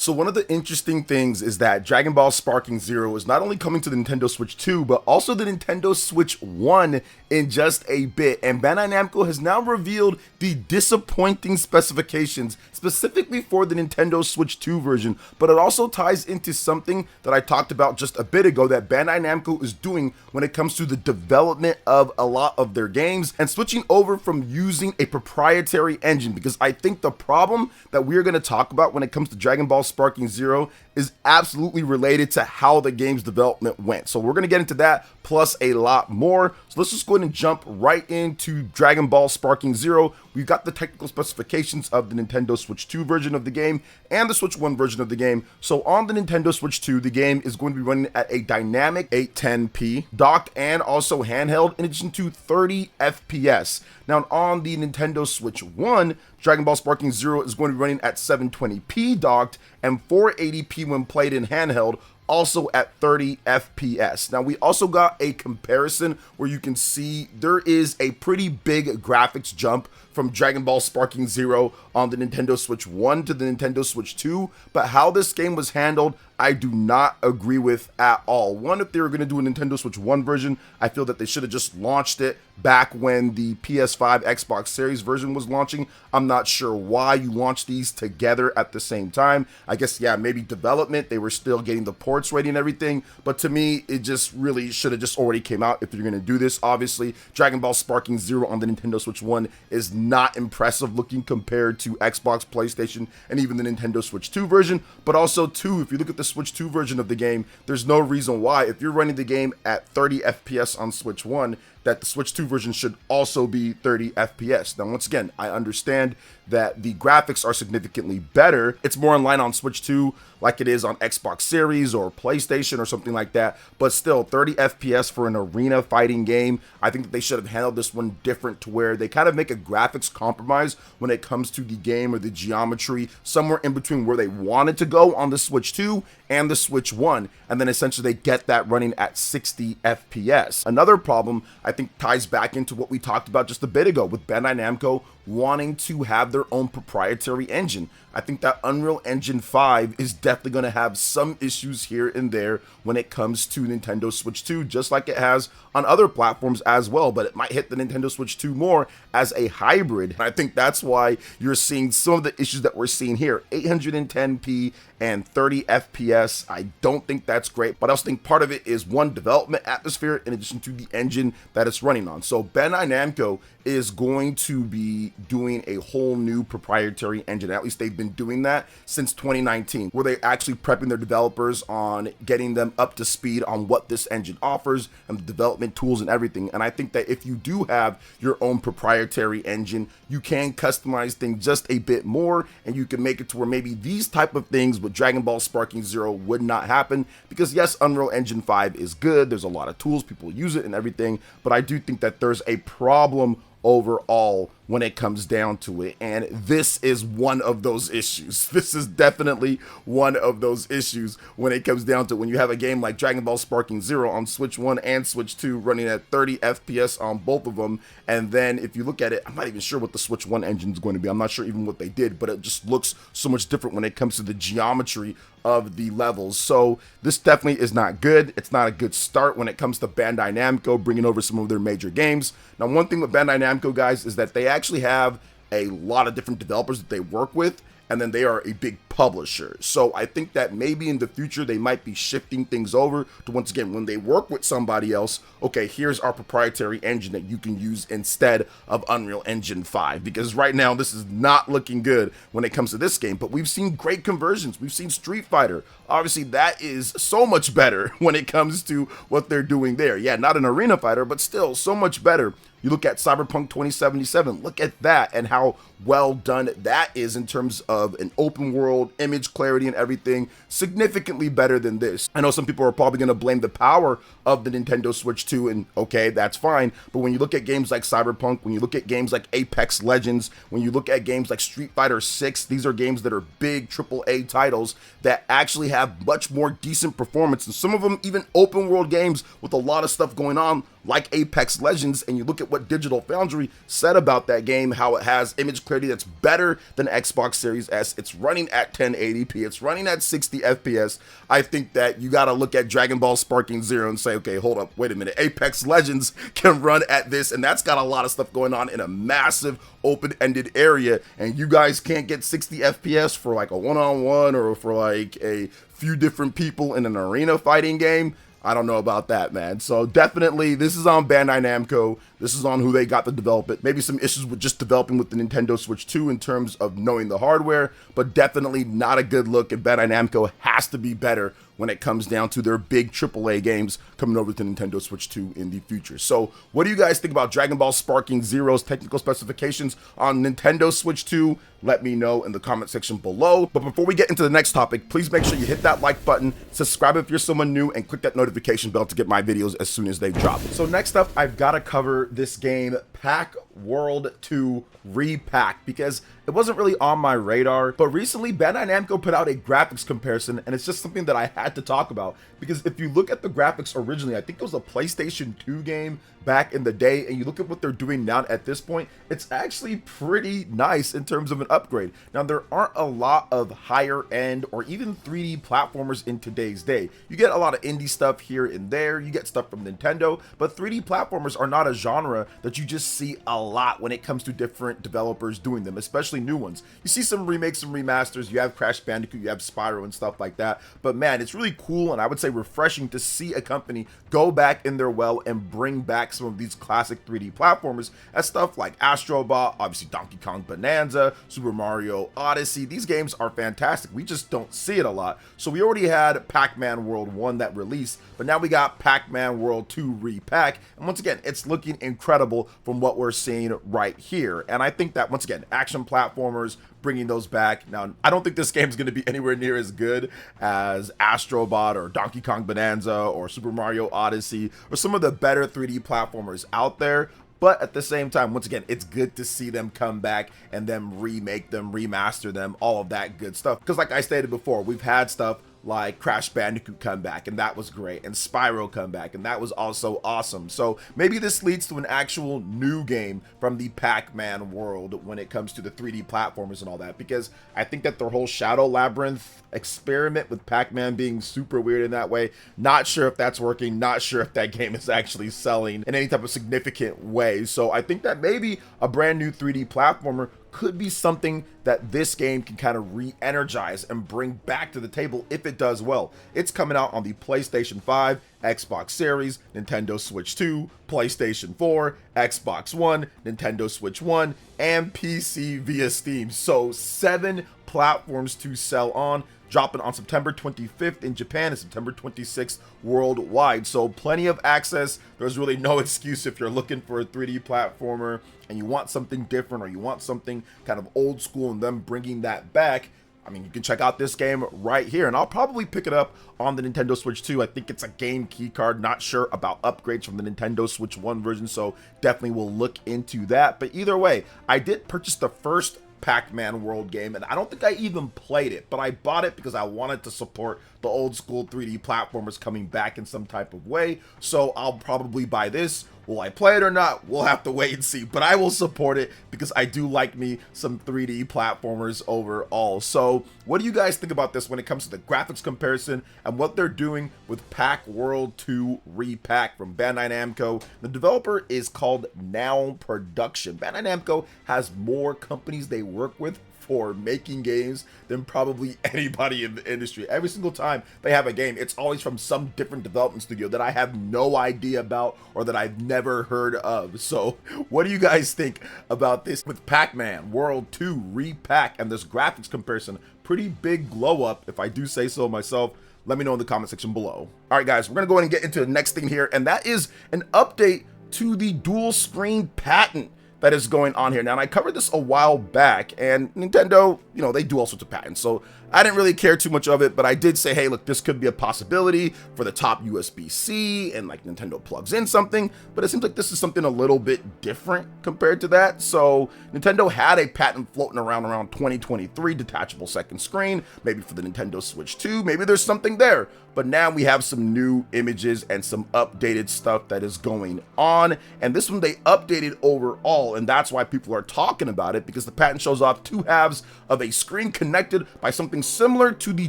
So one of the interesting things is that Dragon Ball Sparking Zero is not only coming to the Nintendo Switch 2, but also the Nintendo Switch 1 in just a bit. And Bandai Namco has now revealed the disappointing specifications specifically for the Nintendo Switch 2 version, but it also ties into something that I talked about just a bit ago that Bandai Namco is doing when it comes to the development of a lot of their games and switching over from using a proprietary engine, because I think the problem that we're going to talk about when it comes to Dragon Ball Sparking Zero is absolutely related to how the game's development went. So we're going to get into that plus a lot more. So let's just go ahead and jump right into Dragon Ball Sparking Zero. We've got the technical specifications of the Nintendo Switch 2 version of the game and the Switch 1 version of the game. So on the Nintendo Switch 2, the game is going to be running at a dynamic 810p, docked and also handheld, in addition to 30 FPS. Now on the Nintendo Switch 1, Dragon Ball Sparking Zero is going to be running at 720p docked and 480p when played in handheld, also at 30 FPS. Now we also got a comparison where you can see there is a pretty big graphics jump from Dragon Ball Sparking Zero on the Nintendo Switch 1 to the Nintendo Switch 2, but how this game was handled, I do not agree with at all. One, if they were going to do a Nintendo Switch 1 version, I feel that they should have just launched it back when the PS5 Xbox Series version was launching. I'm not sure why you launched these together at the same time. I guess, yeah, maybe development, they were still getting the ports ready and everything, but to me, it just really should have just already came out if you're going to do this. Obviously, Dragon Ball Sparking Zero on the Nintendo Switch 1 is not impressive looking compared to Xbox, PlayStation, and even the Nintendo Switch 2 version, but also too, if you look at the Switch 2 version of the game, there's no reason why, if you're running the game at 30 FPS on Switch 1, that the Switch 2 version should also be 30 FPS. Now, once again, I understand that the graphics are significantly better. It's more in line on Switch 2 like it is on Xbox Series or PlayStation or something like that, but still 30 FPS for an arena fighting game. I think that they should have handled this one different, to where they kind of make a graphics compromise when it comes to the game or the geometry, somewhere in between where they wanted to go on the Switch 2 and the Switch 1, and then essentially they get that running at 60 FPS. Another problem I think ties back into what we talked about just a bit ago with Bandai Namco wanting to have their own proprietary engine. I think that Unreal Engine 5 is definitely going to have some issues here and there when it comes to Nintendo Switch 2, just like it has on other platforms as well, but it might hit the Nintendo Switch 2 more as a hybrid. And I think that's why you're seeing some of the issues that we're seeing here. 810p and 30 FPS, I don't think that's great, but I also think part of it is, one, development atmosphere in addition to the engine that it's running on. So Bandai Namco is going to be doing a whole new proprietary engine. At least they've been doing that since 2019, where they actually prepping their developers on getting them up to speed on what this engine offers and the development tools and everything. And I think that if you do have your own proprietary engine, you can customize things just a bit more, and you can make it to where maybe these type of things with Dragon Ball Sparking Zero would not happen. Because yes, Unreal Engine 5 is good, there's a lot of tools, people use it and everything, but I do think that there's a problem overall when it comes down to it, and this is one of those issues. This is definitely one of those issues when it comes down to when you have a game like Dragon Ball Sparking Zero on Switch 1 and Switch 2 running at 30 FPS on both of them, and then if you look at it, I'm not even sure what the Switch 1 engine is going to be. I'm not sure even what they did, but it just looks so much different when it comes to the geometry of the levels. So this definitely is not good. It's not a good start when it comes to Bandai Namco bringing over some of their major games. Now, one thing with Bandai Namco, guys, is that they actually have a lot of different developers that they work with, and then they are a big publisher. So I think that maybe in the future they might be shifting things over to, once again, when they work with somebody else, okay, here's our proprietary engine that you can use instead of Unreal Engine 5, because right now this is not looking good when it comes to this game. But we've seen great conversions. We've seen Street Fighter. Obviously that is so much better when it comes to what they're doing there. Yeah, not an arena fighter, but still so much better. You look at Cyberpunk 2077, look at that and how well done that is in terms of an open world, image clarity and everything, significantly better than this. I know some people are probably going to blame the power of the Nintendo Switch 2, and okay, that's fine, but when you look at games like Cyberpunk, when you look at games like Apex Legends, when you look at games like Street Fighter 6, these are games that are big AAA titles that actually have much more decent performance, and some of them even open world games with a lot of stuff going on like Apex Legends, and you look at what Digital Foundry said about that game, how it has image clarity that's better than Xbox Series S, it's running at 1080p, it's running at 60 FPS, I think that you gotta look at Dragon Ball Sparking Zero and say, okay, hold up, wait a minute, Apex Legends can run at this, and that's got a lot of stuff going on in a massive open-ended area, and you guys can't get 60 FPS for like a one-on-one or for like a few different people in an arena fighting game. I don't know about that, man. So definitely, this is on Bandai Namco. This is on who they got to develop it. Maybe some issues with just developing with the Nintendo Switch 2 in terms of knowing the hardware, but definitely not a good look. And Bandai Namco has to be better when it comes down to their big AAA games coming over to Nintendo Switch 2 in the future. So what do you guys think about Dragon Ball Sparking Zero's technical specifications on Nintendo Switch 2? Let me know in the comment section below. But before we get into the next topic, please make sure you hit that like button, subscribe if you're someone new, and click that notification bell to get my videos as soon as they drop. So next up, I've got to cover this game, Pac World 2 Re-PAC, because it wasn't really on my radar, but recently Bandai Namco put out a graphics comparison, and it's just something that I had to talk about, because if you look at the graphics originally, I think it was a PlayStation 2 game back in the day, and you look at what they're doing now at this point, it's actually pretty nice in terms of an upgrade. Now, there aren't a lot of higher end or even 3D platformers in today's day. You get a lot of indie stuff here and there, you get stuff from Nintendo, but 3D platformers are not a genre that you just see a lot when it comes to different developers doing them, especially new ones. You see some remakes and remasters, you have Crash Bandicoot, you have Spyro and stuff like that, but man, it's really cool and I would say refreshing to see a company go back in their well and bring back some of these classic 3D platformers as stuff like Astro Bot, obviously Donkey Kong Bonanza, Super Mario Odyssey. These games are fantastic. We just don't see it a lot. So we already had Pac-Man World 1 that released, but now we got Pac-Man World 2 Re-PAC, and once again, it's looking incredible from what we're seeing right here. And I think that, once again, action platformers, bringing those back. Now, I don't think this game is going to be anywhere near as good as Astro Bot or Donkey Kong Bonanza or Super Mario Odyssey or some of the better 3D platformers out there. But at the same time, once again, it's good to see them come back and then remake them, remaster them, all of that good stuff. Because like I stated before, we've had stuff like Crash Bandicoot come back, and that was great, and Spyro come back, and that was also awesome. So maybe this leads to an actual new game from the Pac-Man world when it comes to the 3D platformers and all that, because I think that their whole Shadow Labyrinth experiment with Pac-Man being super weird in that way, not sure if that's working, not sure if that game is actually selling in any type of significant way. So I think that maybe a brand new 3D platformer could be something that this game can kind of re-energize and bring back to the table if it does well. It's coming out on the PlayStation 5, Xbox Series, Nintendo Switch 2, PlayStation 4, Xbox One, Nintendo Switch 1, and PC via Steam. So 7 platforms to sell on, dropping on September 25th in Japan and September 26th worldwide. So plenty of access. There's really no excuse if you're looking for a 3D platformer and you want something different or you want something kind of old school and them bringing that back. I mean, you can check out this game right here, and I'll probably pick it up on the Nintendo Switch 2. I think it's a game key card. Not sure about upgrades from the Nintendo Switch 1 version, so definitely will look into that. But either way, I did purchase the first Pac-Man World game, and I don't think I even played it, but I bought it because I wanted to support the old school 3D platformers coming back in some type of way. So I'll probably buy this. Will I play it or not? We'll have to wait and see, but I will support it because I do like me some 3D platformers overall. So what do you guys think about this when it comes to the graphics comparison and what they're doing with Pac World 2 Re-PAC from Bandai Namco? The developer is called Now Production. Bandai Namco has more companies they work with for making games than probably anybody in the industry. Every single time they have a game, it's always from some different development studio that I have no idea about or that I've never heard of. So what do you guys think about this with Pac-Man World 2 Re-PAC and this graphics comparison? Pretty big glow up, if I do say so myself. Let me know in the comment section below. All right, guys, we're gonna go ahead and get into the next thing here, and that is an update to the dual screen patent. that is going on here. Now, and I covered this a while back, and Nintendo, you know, they do all sorts of patents, so I didn't really care too much of it, but I did say, hey, look, this could be a possibility for the top USB-C, and like Nintendo plugs in something, but it seems like this is something a little bit different compared to that. So Nintendo had a patent floating around 2023, detachable second screen, maybe for the Nintendo Switch 2, maybe there's something there. But now we have some new images and some updated stuff that is going on. And this one they updated overall, and that's why people are talking about it, because the patent shows off two halves of a screen connected by something similar to the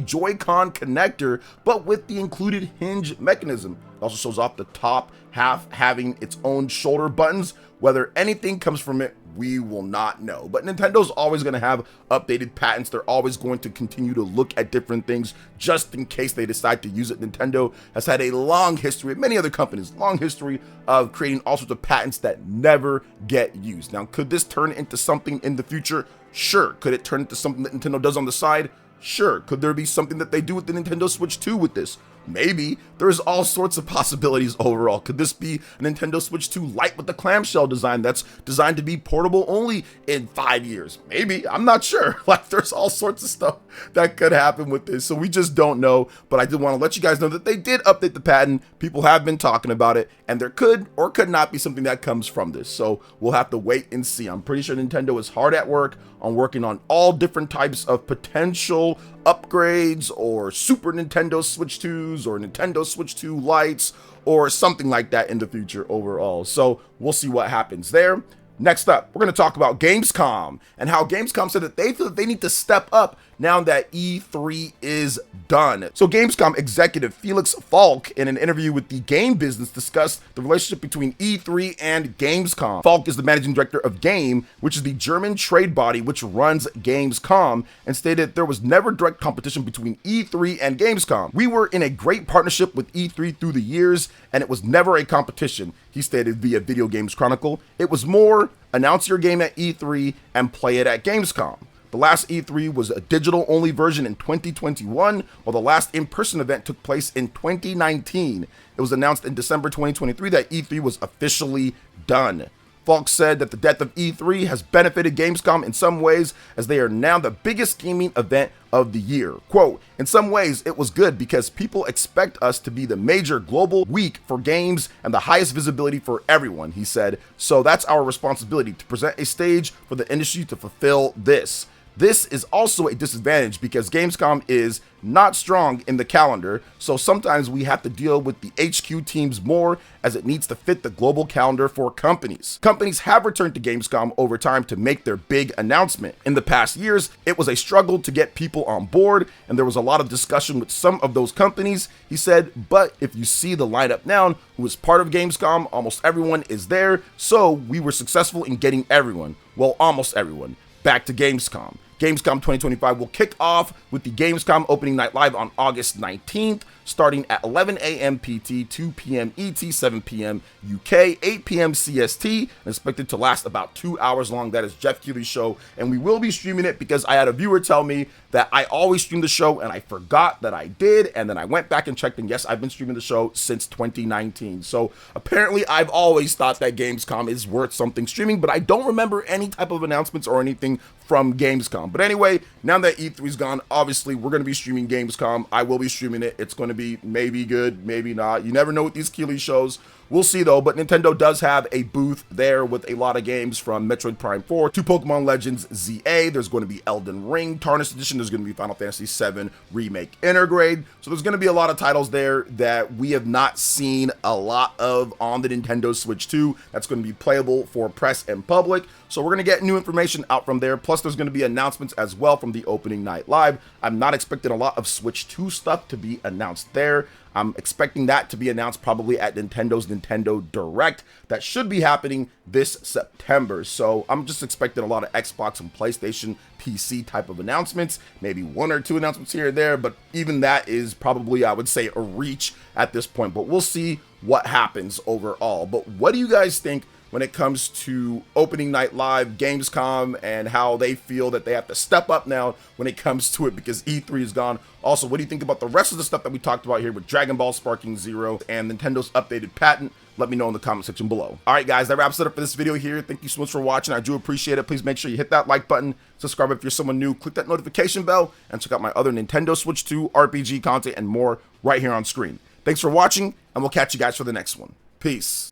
Joy-Con connector, but with the included hinge mechanism. It also shows off the top half having its own shoulder buttons. Whether anything comes from it, we will not know. But Nintendo's always going to have updated patents. They're always going to continue to look at different things just in case they decide to use it. Nintendo has had a long history, many other companies, long history of creating all sorts of patents that never get used. Now, could this turn into something in the future? Sure. Could it turn into something that Nintendo does on the side? Sure. Could there be something that they do with the Nintendo Switch 2 with this? Maybe. There's all sorts of possibilities overall. Could this be a Nintendo Switch 2 Lite with the clamshell design that's designed to be portable only in 5 years? Maybe. I'm not sure. Like, there's all sorts of stuff that could happen with this, so we just don't know. But I did want to let you guys know that they did update the patent. People have been talking about it, and there could or could not be something that comes from this. So we'll have to wait and see. I'm pretty sure Nintendo is hard at work on working on all different types of potential upgrades or Super Nintendo Switch 2s or Nintendo Switch 2 Lites or something like that in the future overall. So we'll see what happens there. Next up, we're going to talk about Gamescom and how Gamescom said that they feel that they need to step up now that E3 is done. So Gamescom executive Felix Falk, in an interview with the Game Business, discussed the relationship between E3 and Gamescom. Falk is the managing director of Game, which is the German trade body which runs Gamescom, and stated there was never direct competition between E3 and Gamescom. We were in a great partnership with E3 through the years, and it was never a competition, he stated via Video Games Chronicle. It was more announce your game at E3 and play it at Gamescom. The last E3 was a digital-only version in 2021, while the last in-person event took place in 2019. It was announced in December 2023 that E3 was officially done. Falk said that the death of E3 has benefited Gamescom in some ways, as they are now the biggest gaming event of the year. Quote, in some ways it was good because people expect us to be the major global week for games and the highest visibility for everyone, he said. So that's our responsibility, to present a stage for the industry to fulfill this. This is also a disadvantage because Gamescom is not strong in the calendar, so sometimes we have to deal with the HQ teams more as it needs to fit the global calendar for companies. Companies have returned to Gamescom over time to make their big announcement. In the past years, it was a struggle to get people on board, and there was a lot of discussion with some of those companies, he said, but if you see the lineup now, who is part of Gamescom, almost everyone is there, so we were successful in getting everyone, well, almost everyone, back to Gamescom. Gamescom 2025 will kick off with the Gamescom opening night live on August 19th, starting at 11 a.m. PT, 2 p.m. ET, 7 p.m. UK, 8 p.m. CST, and expected to last about 2 hours long. That is Jeff Keighley's show, and we will be streaming it because I had a viewer tell me that I always stream the show, and I forgot that I did, and then I went back and checked, and yes, I've been streaming the show since 2019. So apparently I've always thought that Gamescom is worth something streaming, but I don't remember any type of announcements or anything from Gamescom. But anyway, now that E3's gone, obviously we're going to be streaming Gamescom. I will be streaming it. It's going to be maybe good, maybe not. You never know with these Keighley shows. We'll see though, but Nintendo does have a booth there with a lot of games from Metroid Prime 4 to Pokemon Legends ZA. There's going to be Elden Ring Tarnished Edition. There's going to be Final Fantasy VII Remake Intergrade. So there's going to be a lot of titles there that we have not seen a lot of on the Nintendo Switch 2. That's going to be playable for press and public. So we're going to get new information out from there. Plus there's going to be announcements as well from the opening night live. I'm not expecting a lot of Switch 2 stuff to be announced there. I'm expecting that to be announced probably at Nintendo's Nintendo Direct. That should be happening this September. So I'm just expecting a lot of Xbox and PlayStation PC type of announcements, maybe 1 or 2 announcements here or there, but even that is probably, I would say, a reach at this point. But we'll see what happens overall. But what do you guys think when it comes to opening night live, Gamescom, and how they feel that they have to step up now when it comes to it because E3 is gone. Also, what do you think about the rest of the stuff that we talked about here with Dragon Ball Sparking Zero and Nintendo's updated patent? Let me know in the comment section below. All right, guys, that wraps it up for this video here. Thank you so much for watching. I do appreciate it. Please make sure you hit that like button, subscribe if you're someone new, click that notification bell, and check out my other Nintendo Switch 2 RPG content and more right here on screen. Thanks for watching, and we'll catch you guys for the next one. Peace.